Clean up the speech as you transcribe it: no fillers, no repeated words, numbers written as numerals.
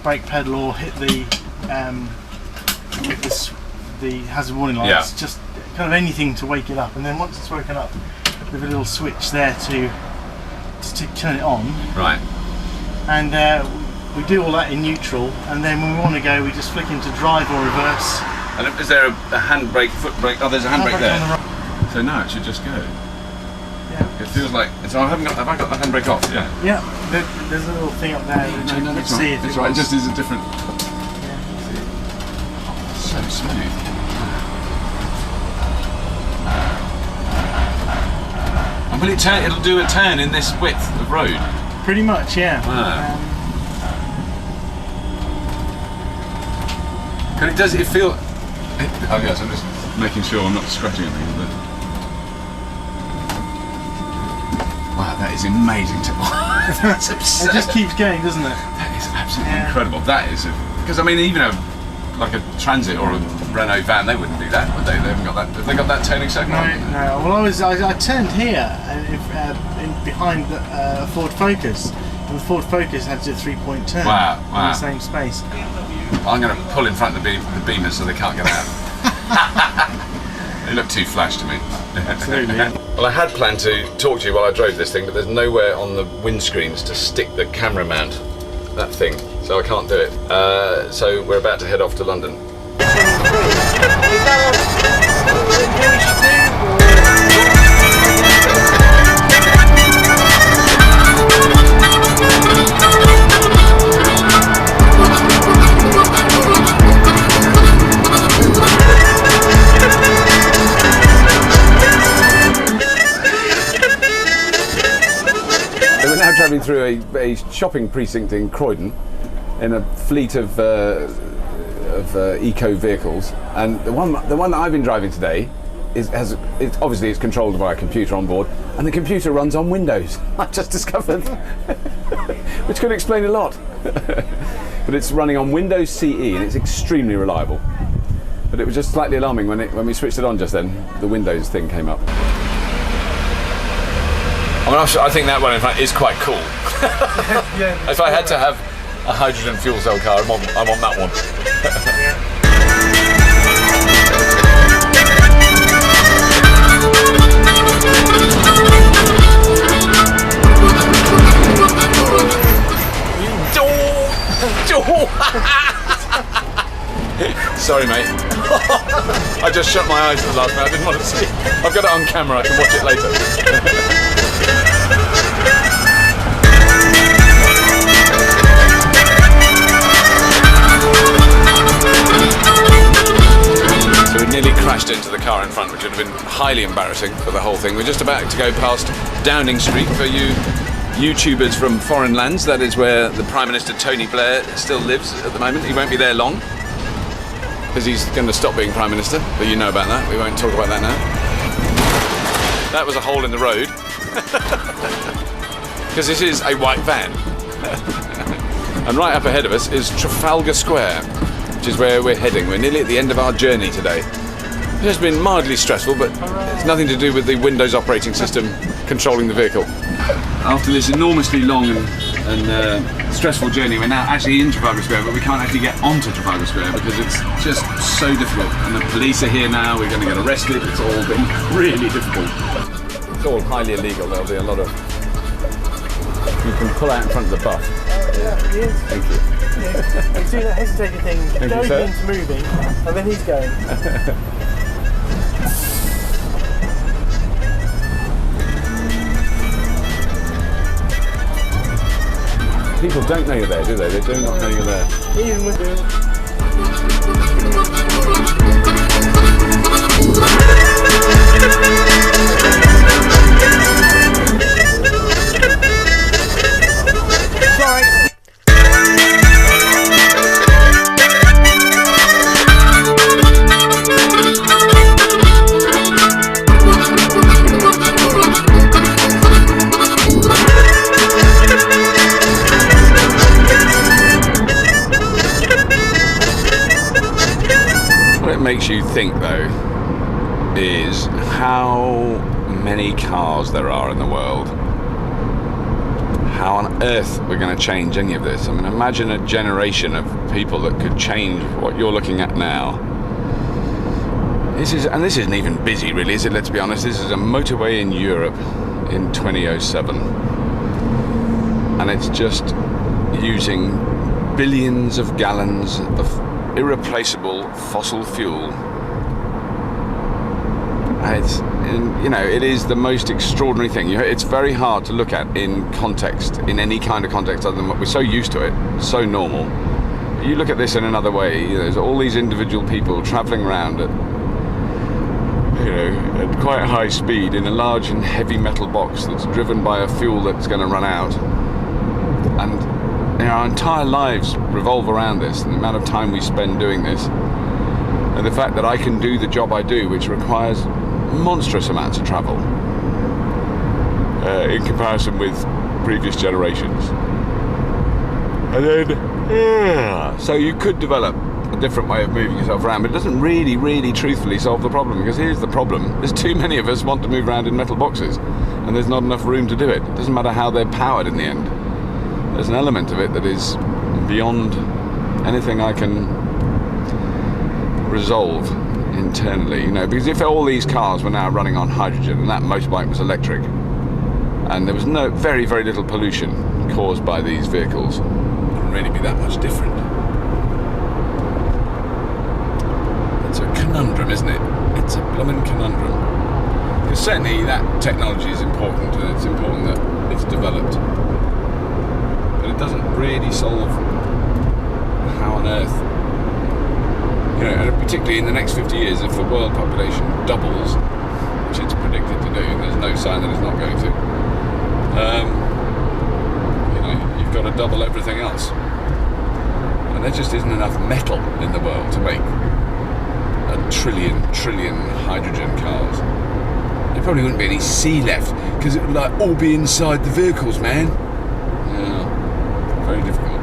brake pedal or hit the hazard warning lights. Just kind of anything to wake it up, and then once it's woken up, with a little switch there to turn it on. Right. And we do all that in neutral, and then when we want to go, we just flick into drive or reverse. And is there a handbrake, foot brake? Oh, there's a handbrake there. On the right. So now it should just go. Yeah. It feels like. So have I got the handbrake off? Yeah. Yeah. There's a little thing up there. You can see if it's right. It just is a different. Yeah. So smooth. And will it turn? It'll do a turn in this width of road. Pretty much, yeah. Wow. Does it feel? Oh yes, I'm just making sure I'm not scratching anything. But wow, that is amazing technology. That's absurd. It just keeps going, doesn't it? That is absolutely incredible. That is because I mean, even a Transit or a Renault van, they wouldn't do that, would they? They haven't got that. Have they got that turning signal? No. Well, I turned here behind the Ford Focus, and the Ford Focus had a 3-point turn. Wow. In the same space. I'm going to pull in front of the Beamers so they can't get out. They look too flash to me. Absolutely. Well, I had planned to talk to you while I drove this thing, but there's nowhere on the windscreens to stick the camera mount, that thing, so I can't do it. So we're about to head off to London. Travelling through a shopping precinct in Croydon in a fleet of eco vehicles, and the one that I've been driving today it's controlled by a computer on board, and the computer runs on Windows. I've just discovered, which could explain a lot. But it's running on Windows CE and it's extremely reliable. But it was just slightly alarming when we switched it on just then. The Windows thing came up. I mean, I think that one in fact is quite cool. If I had to have a hydrogen fuel cell car, I'm on that one. Sorry, mate. I just shut my eyes at the last minute. I didn't want to see. I've got it on camera. I can watch it later. So we nearly crashed into the car in front, which would have been highly embarrassing for the whole thing. We're just about to go past Downing Street. For you YouTubers from foreign lands, that is where the Prime Minister Tony Blair still lives at the moment. He won't be there long, because he's going to stop being Prime Minister, but you know about that. We won't talk about that now. That was a hole in the road. Because this is a white van. And right up ahead of us is Trafalgar Square, which is where we're heading. We're nearly at the end of our journey today. It has been mildly stressful, but it's nothing to do with the Windows operating system controlling the vehicle. After this enormously long and stressful journey, we're now actually in Trafalgar Square, but we can't actually get onto Trafalgar Square because it's just so difficult. And the police are here now, we're going to get arrested. It's all been really difficult. It's all highly illegal. There'll be a lot of... You can pull out in front of the bus. Yeah, he is. Thank you. Yeah. He's doing that hesitating thing, goes into moving, and then he's going. People don't know you're there, do they? They do not know you're there. Even with Sorry. Makes you think though is how many cars there are in the world, how on earth we're going to change any of this. I mean, imagine a generation of people that could change what you're looking at now. This isn't even busy, really, is it? Let's be honest. This is a motorway in Europe in 2007, and it's just using billions of gallons of irreplaceable fossil fuel. It is the most extraordinary thing. It's very hard to look at in context, in any kind of context other than what we're so used to it, so normal. You look at this in another way. There's all these individual people travelling around at quite high speed in a large and heavy metal box that's driven by a fuel that's going to run out. And our entire lives revolve around this, and the amount of time we spend doing this. And the fact that I can do the job I do, which requires monstrous amounts of travel in comparison with previous generations. And then, so you could develop a different way of moving yourself around, but it doesn't really truthfully solve the problem, because here's the problem. There's too many of us want to move around in metal boxes, and there's not enough room to do it. It doesn't matter how they're powered in the end. There's an element of it that is beyond anything I can resolve internally, because if all these cars were now running on hydrogen and that motorbike was electric, and there was very little pollution caused by these vehicles, it wouldn't really be that much different. It's a conundrum, isn't it? It's a blooming conundrum. Because certainly that technology is important, and it's important that it's developed, but it doesn't really solve how on earth. And particularly in the next 50 years, if the world population doubles, which it's predicted to do, and there's no sign that it's not going to, you've got to double everything else. And there just isn't enough metal in the world to make a trillion hydrogen cars. There probably wouldn't be any sea left, because it would all be inside the vehicles, man. Yeah, very difficult.